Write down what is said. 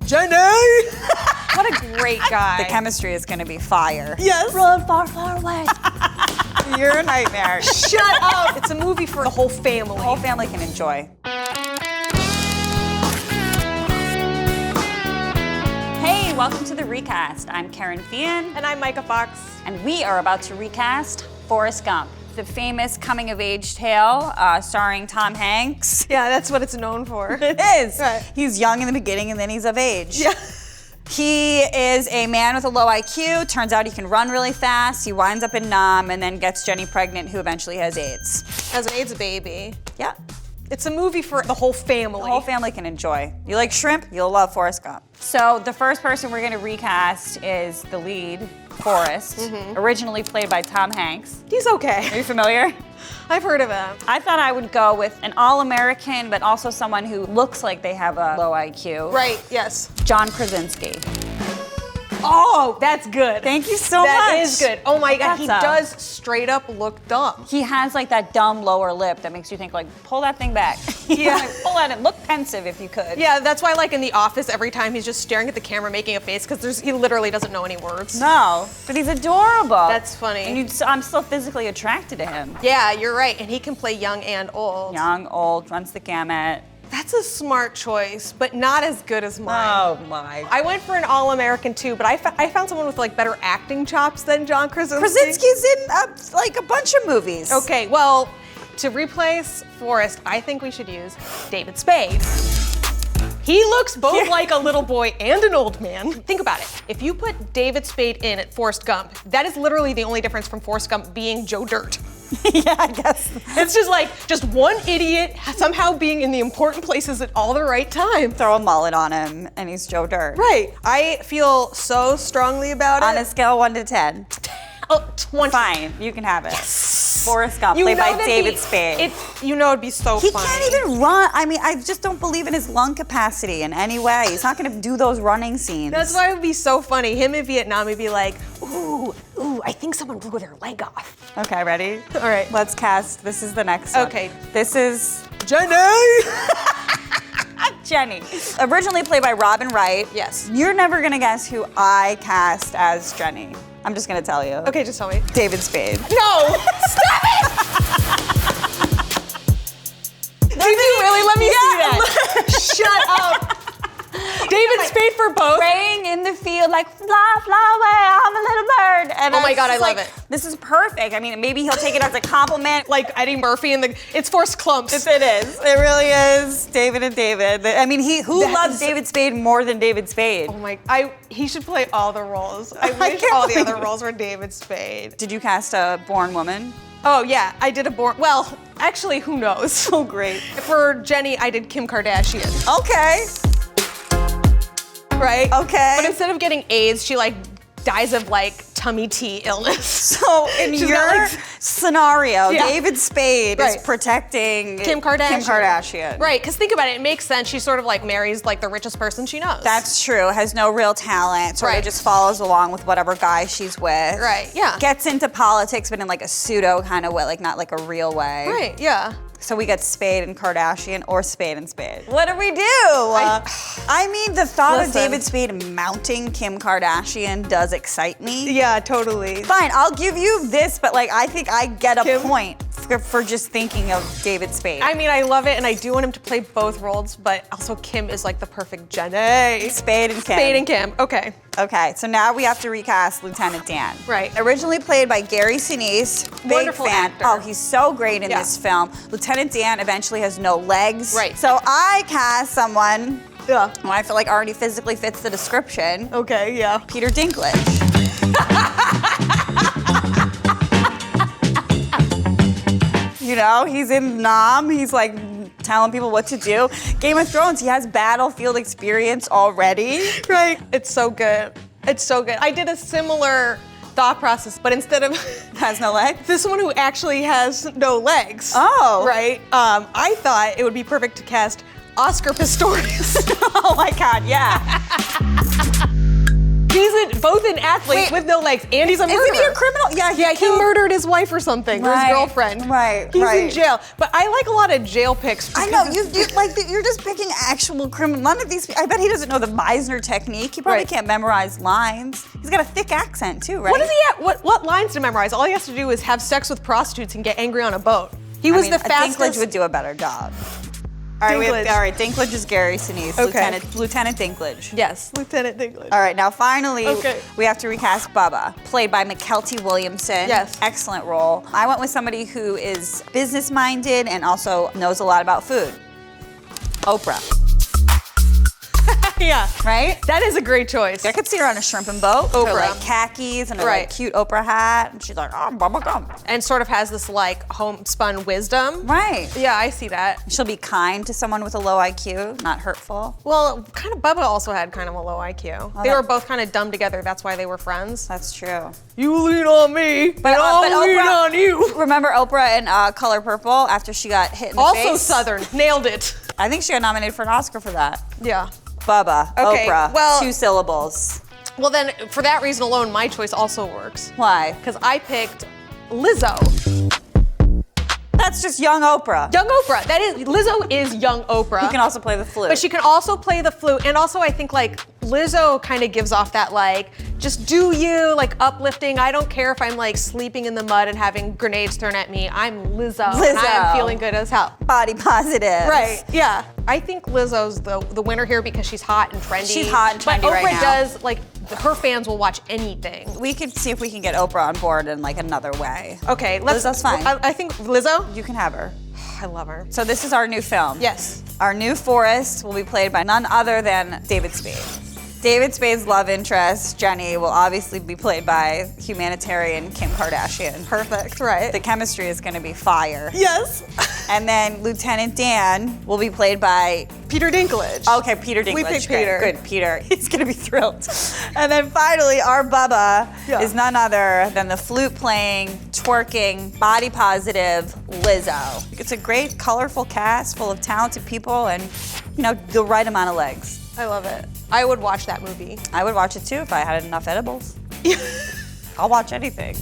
Jenny! What a great guy. The chemistry is gonna be fire. Yes. Run far, far away. You're a nightmare. Shut up. It's a movie for the whole family. The whole family can enjoy. Hey, welcome to the Recast. I'm Kerryn Feehan. And I'm Myka Fox. And we are about to recast Forrest Gump, the famous coming-of-age tale starring Tom Hanks. Yeah, that's what it's known for. It is. Right. He's young in the beginning and then he's of age. Yeah. He is a man with a low IQ. Turns out he can run really fast. He winds up in Nam and then gets Jenny pregnant, who eventually has AIDS. Has an AIDS baby. Yeah. It's a movie for the whole family. The whole family can enjoy. You like shrimp, you'll love Forrest Gump. So the first person we're gonna recast is the lead, Forrest, originally played by Tom Hanks. He's okay. Are you familiar? I've heard of him. I thought I would go with an all-American, but also someone who looks like they have a low IQ. Right, yes. John Krasinski. Oh, that's good. Thank you so much. That is good. Oh my God, he That's does straight up look dumb. He has like that dumb lower lip that makes you think like, pull that thing back. Yeah. Like, pull at it, look pensive if you could. Yeah, that's why like in The Office, every time he's just staring at the camera making a face because he literally doesn't know any words. No, but he's adorable. That's funny. And I'm still physically attracted to him. Yeah, you're right. And he can play young and old. Young, old, runs the gamut. That's a smart choice, but not as good as mine. Oh my. I went for an all-American too, but I found someone with like better acting chops than John Krasinski. Krasinski's in like a bunch of movies. Okay, well, to replace Forrest, I think we should use David Spade. He looks both like a little boy and an old man. Think about it. If you put David Spade in at Forrest Gump, that is literally the only difference from Forrest Gump being Joe Dirt. Yeah, I guess. It's just like, just one idiot somehow being in the important places at all the right time. Throw a mullet on him and he's Joe Dirt. Right. I feel so strongly about it. On a scale of 1 to 10. Oh, 20. Fine, you can have it. Yes. Forrest Gump, You played know by that David Spade. You know it'd be so He funny. can't even run. I mean, I just don't believe in his lung capacity in any way. He's not gonna do those running scenes. That's why it would be so funny. Him in Vietnam, he'd be like, ooh, I think someone blew their leg off. Okay, ready? All right. Let's cast. This is the next one. Okay. This is Jenny! Jenny. Originally played by Robin Wright. Yes. You're never gonna guess who I cast as Jenny. I'm just gonna tell you. Okay, just tell me. David Spade. No! Stop it! Did you really let me see that? Shut up. David Spade for both? Praying in the field like, fly, fly away, I'm a little bird. And Oh my it's God, I just love like, it. This is perfect. I mean, maybe he'll take it as a compliment. Like Eddie Murphy and it's Forrest Clumps. It is. It really is. David and David. I mean, who loves David Spade more than David Spade? Oh my, he should play all the roles. I wish can't all the believe other it. roles were David Spade. Did you cast a born woman? Oh yeah, I did well, actually, who knows? Oh, great. For Jenny, I did Kim Kardashian. Okay. Right? Okay. But instead of getting AIDS, she like dies of like tummy tea illness. So in She's your got, like, scenario, Yeah. David Spade is Right. protecting Kim Kardashian. Kim Kardashian. Right, because think about it, it makes sense. She sort of like marries like the richest person she knows. That's true. Has no real talent. Sort of Right. just follows along with whatever guy she's with. Right, yeah. Gets into politics, but in like a pseudo kind of way, like not like a real way. Right, yeah. So we get Spade and Kardashian or Spade and Spade. What do we do? I mean, the thought Listen. of David Spade mounting Kim Kardashian does excite me. Yeah, totally. Fine, I'll give you this, but like I think I get a point for just thinking of David Spade. I mean, I love it, and I do want him to play both roles, but also Kim is like the perfect Jenny. Spade and Kim. Spade and Kim, okay. Okay, so now we have to recast Lieutenant Dan. Right. Originally played by Gary Sinise, big Wonderful fan. actor. Oh, he's so great in Yeah. this film. Lieutenant Dan eventually has no legs. Right. So I cast someone Yeah. who I feel like already physically fits the description. Okay, yeah. Peter Dinklage. You know, he's in Nam, he's like telling people what to do. Game of Thrones, he has battlefield experience already. Right. It's so good. It's so good. I did a similar thought process, but instead of Has no legs? this one who actually has no legs. Oh. Right. I thought it would be perfect to cast Oscar Pistorius. Oh my God, yeah. He He's both an athlete with no legs, and he's a murderer. Isn't he a criminal? Yeah, he murdered his wife or something, or his girlfriend. Right, He's in jail. But I like a lot of jail picks. I know, you're just picking actual criminal. None of these, I bet he doesn't know the Meisner technique. He probably can't memorize lines. He's got a thick accent too, right? What does he have? What lines to memorize? All he has to do is have sex with prostitutes and get angry on a boat. He was the fastest. Dinklage would do a better job. All right, Dinklage is Gary Sinise, Lieutenant Dinklage. Yes, Lieutenant Dinklage. All right, now finally, we have to recast Bubba, played by Mykelti Williamson. Yes. Excellent role. I went with somebody who is business-minded and also knows a lot about food. Oprah. Yeah. Right? That is a great choice. I could see her on a shrimping boat. Oprah. Her, like, khakis and her cute Oprah hat. And she's like, oh, Bubba Gump. And sort of has this like homespun wisdom. Right. Yeah, I see that. She'll be kind to someone with a low IQ, not hurtful. Well, kind of Bubba also had kind of a low IQ. They were both kind of dumb together. That's why they were friends. That's true. You lean on me, but I'll lean on you. Remember Oprah in Color Purple after she got hit in the face? Also Southern. Nailed it. I think she got nominated for an Oscar for that. Yeah. Bubba, Oprah, well, 2 syllables. Well then, for that reason alone, my choice also works. Why? Because I picked Lizzo. That's just young Oprah. Young Oprah. That is, Lizzo is young Oprah. You can also play the flute. But she can also play the flute. And also I think like Lizzo kind of gives off that like, just do you, like uplifting. I don't care if I'm like sleeping in the mud and having grenades thrown at me. I'm Lizzo. And I'm feeling good as hell. Body positive. Right, yeah. I think Lizzo's the winner here because she's hot and trendy. She's hot and trendy right now. But Oprah does, like, her fans will watch anything. We could see if we can get Oprah on board in like another way. Okay, let's. Lizzo's fine. I think Lizzo? You can have her. I love her. So this is our new film. Yes. Our new Forrest will be played by none other than David Spade. David Spade's love interest, Jenny, will obviously be played by humanitarian Kim Kardashian. Perfect, right. The chemistry is gonna be fire. Yes. And then Lieutenant Dan will be played by Peter Dinklage. Okay, Peter Dinklage. We picked Great. Peter. Good, Peter. He's gonna be thrilled. And then finally, our Bubba is none other than the flute-playing, twerking, body-positive Lizzo. It's a great, colorful cast full of talented people and, you know, the right amount of legs. I love it. I would watch that movie. I would watch it too if I had enough edibles. I'll watch anything.